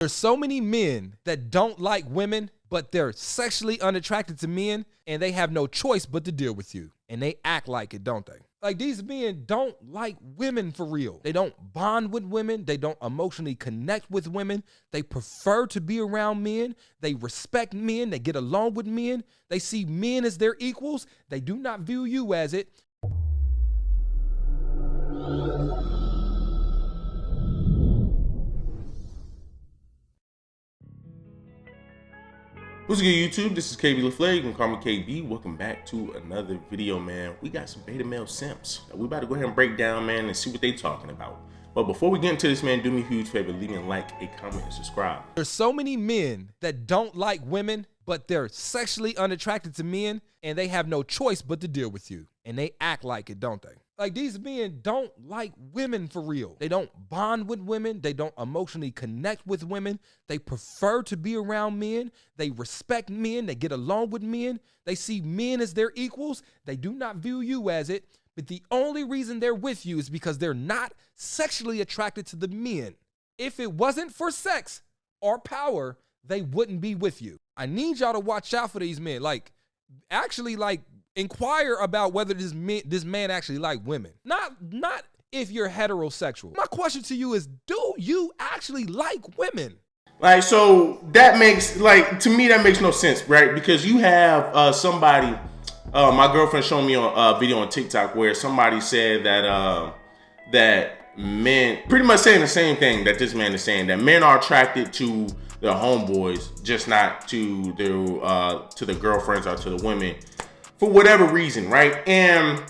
There's so many men that don't like women, but they're sexually unattracted to men, and they have no choice but to deal with you. And they act like it, don't they? Like, these men don't like women for real. They don't bond with women. They don't emotionally connect with women. They prefer to be around men. They respect men. They get along with men. They see men as their equals. They do not view you as it. What's good, YouTube? This is KB LaFleur. You can call me KB. Welcome back to another video, man. We got some beta male simps that we about to go ahead and break down, man, and see what they talking about. But before we get into this, man, do me a huge favor. Leave me a like, a comment, and subscribe. There's so many men that don't like women, but they're sexually unattracted to men, and they have no choice but to deal with you. And they act like it, don't they? Like, these men don't like women for real. They don't bond with women. They don't emotionally connect with women. They prefer to be around men. They respect men. They get along with men. They see men as their equals. They do not view you as it. But the only reason they're with you is because they're not sexually attracted to the men. If it wasn't for sex or power, they wouldn't be with you. I need y'all to watch out for these men. Actually, inquire about whether this man actually like women. Not if you're heterosexual. My question to you is, do you actually like women? Like, so that makes, to me, that makes no sense, right? Because you have somebody, my girlfriend showed me a video on TikTok where somebody said that that men, pretty much saying the same thing that this man is saying, that men are attracted to their homeboys, just not to their girlfriends or to the women, for whatever reason, right? And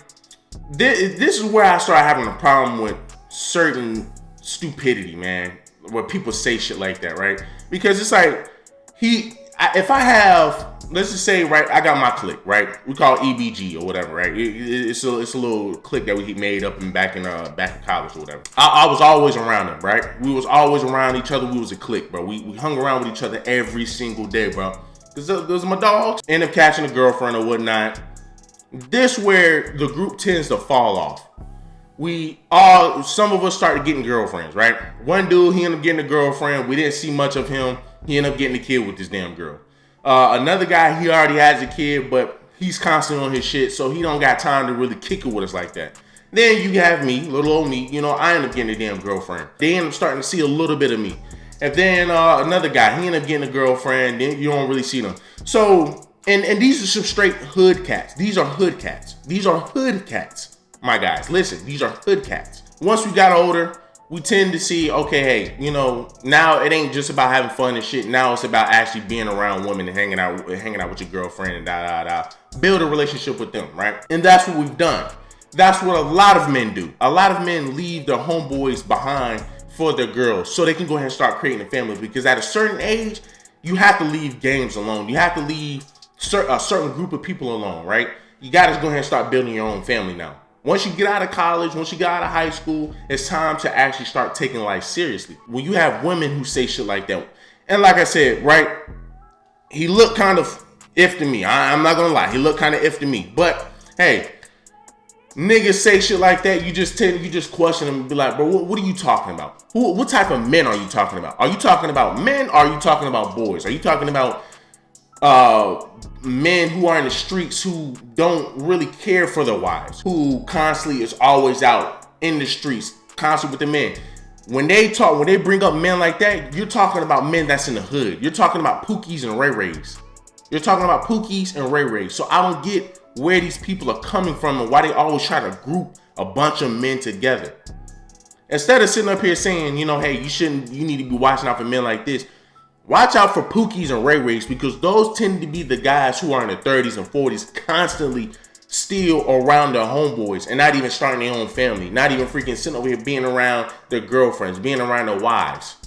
this is where I start having a problem with certain stupidity, man, where people say shit like that, right? Because it's like, if I have, let's just say, right, I got my clique, right? We call it EBG or whatever, right? It's a little clique that we made up back in college or whatever. I was always around them, right? We was always around each other. We was a clique, bro. We hung around with each other every single day, bro. Because those are my dogs. End up catching a girlfriend or whatnot. This where the group tends to fall off. Some of us started getting girlfriends, right? One dude, he ended up getting a girlfriend. We didn't see much of him. He ended up getting a kid with this damn girl. Another guy, he already has a kid, but he's constantly on his shit, so he don't got time to really kick it with us like that. Then you have me, little old me, I end up getting a damn girlfriend. They end up starting to see a little bit of me. And then another guy, he ended up getting a girlfriend, then you don't really see them. So, and these are some straight hood cats. These are hood cats. These are hood cats, my guys. Listen, these are hood cats. Once we got older, we tend to see, okay, hey, now it ain't just about having fun and shit. Now it's about actually being around women and hanging out with your girlfriend and build a relationship with them, right? And that's what we've done. That's what a lot of men do. A lot of men leave their homeboys behind for their girls so they can go ahead and start creating a family, because at a certain age, you have to leave games alone. You have to leave a certain group of people alone, right? You got to go ahead and start building your own family now. Once you get out of college, once you get out of high school, it's time to actually start taking life seriously. When you have women who say shit like that, and like I said, right, he looked kind of iff to me. I'm not gonna lie, he looked kind of iff to me. But hey, niggas say shit like that, you just question them and be like, bro, what are you talking about? What type of men are you talking about? Are you talking about men? Or are you talking about boys? Are you talking about men who are in the streets who don't really care for their wives, who constantly is always out in the streets, constantly with the men? When they bring up men like that, you're talking about men that's in the hood. You're talking about Pookies and Ray Rays. You're talking about Pookies and Ray Rays. So I don't get where these people are coming from and why they always try to group a bunch of men together. Instead of sitting up here saying, hey, you need to be watching out for men like this. Watch out for Pookies and Ray Rays, because those tend to be the guys who are in their 30s and 40s, constantly still around their homeboys and not even starting their own family, not even freaking sitting over here being around their girlfriends, being around their wives.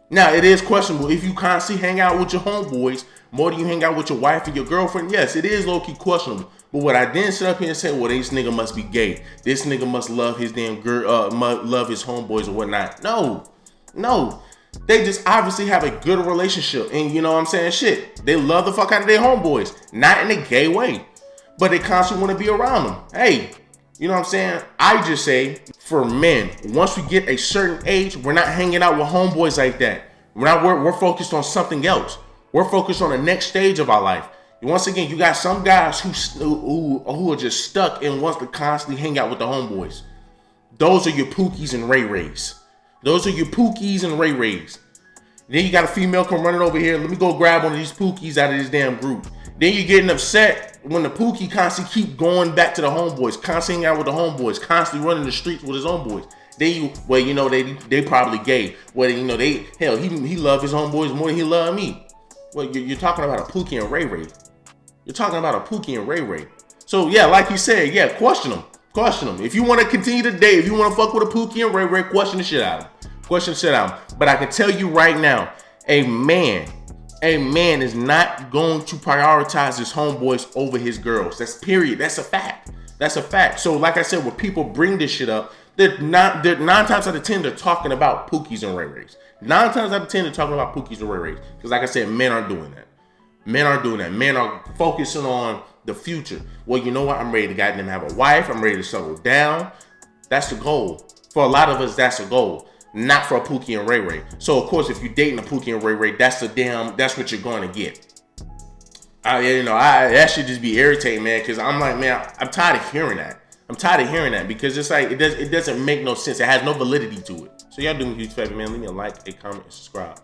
Now, it is questionable if you constantly hang out with your homeboys more than you hang out with your wife and your girlfriend. Yes, it is low-key questionable. But what I didn't sit up here and say, well, this nigga must be gay. This nigga must love his damn girl, love his homeboys or whatnot. No. They just obviously have a good relationship. And you know what I'm saying? Shit, they love the fuck out of their homeboys. Not in a gay way, but they constantly want to be around them. Hey, You know what I'm saying? I just say, for men, once we get a certain age, we're not hanging out with homeboys like that. We're focused on something else. We're focused on the next stage of our life. And once again, you got some guys who are just stuck and wants to constantly hang out with the homeboys. Those are your Pookies and Ray Rays. Those are your Pookies and Ray Rays. Then you got a female come running over here. Let me go grab one of these Pookies out of this damn group. Then you're getting upset when the Pookie constantly keep going back to the homeboys, constantly hanging out with the homeboys, constantly running the streets with his homeboys. Then they probably gay. Well, he love his homeboys more than he love me. Well, you're talking about a Pookie and Ray Ray. You're talking about a Pookie and Ray Ray. So yeah, like you said, yeah, question them. Question them. If you want to continue to date, if you want to fuck with a Pookie and Ray Ray, question the shit out of them. Question the shit out of them. But I can tell you right now, a man is not going to prioritize his homeboys over his girls. That's period. That's a fact. That's a fact. So like I said, when people bring this shit up, they're 9 times out of 10 they're talking about Pookies and Ray Rays. 9 times out of 10 they're talking about Pookies and Ray Rays. Because like I said, men aren't doing that. Men aren't doing that. Men are focusing on the future. Well, you know what? I'm ready to goddamn have a wife. I'm ready to settle down. That's the goal. For a lot of us, that's a goal. Not for a Pookie and Ray Ray. So of course, if you're dating a Pookie and Ray Ray, that's what you're going to get. That should just be irritating, man. Because I'm like, man, I'm tired of hearing that. Because it's like it doesn't make no sense. It has no validity to it. So y'all do me a huge favor, man. Leave me a like, a comment, and subscribe.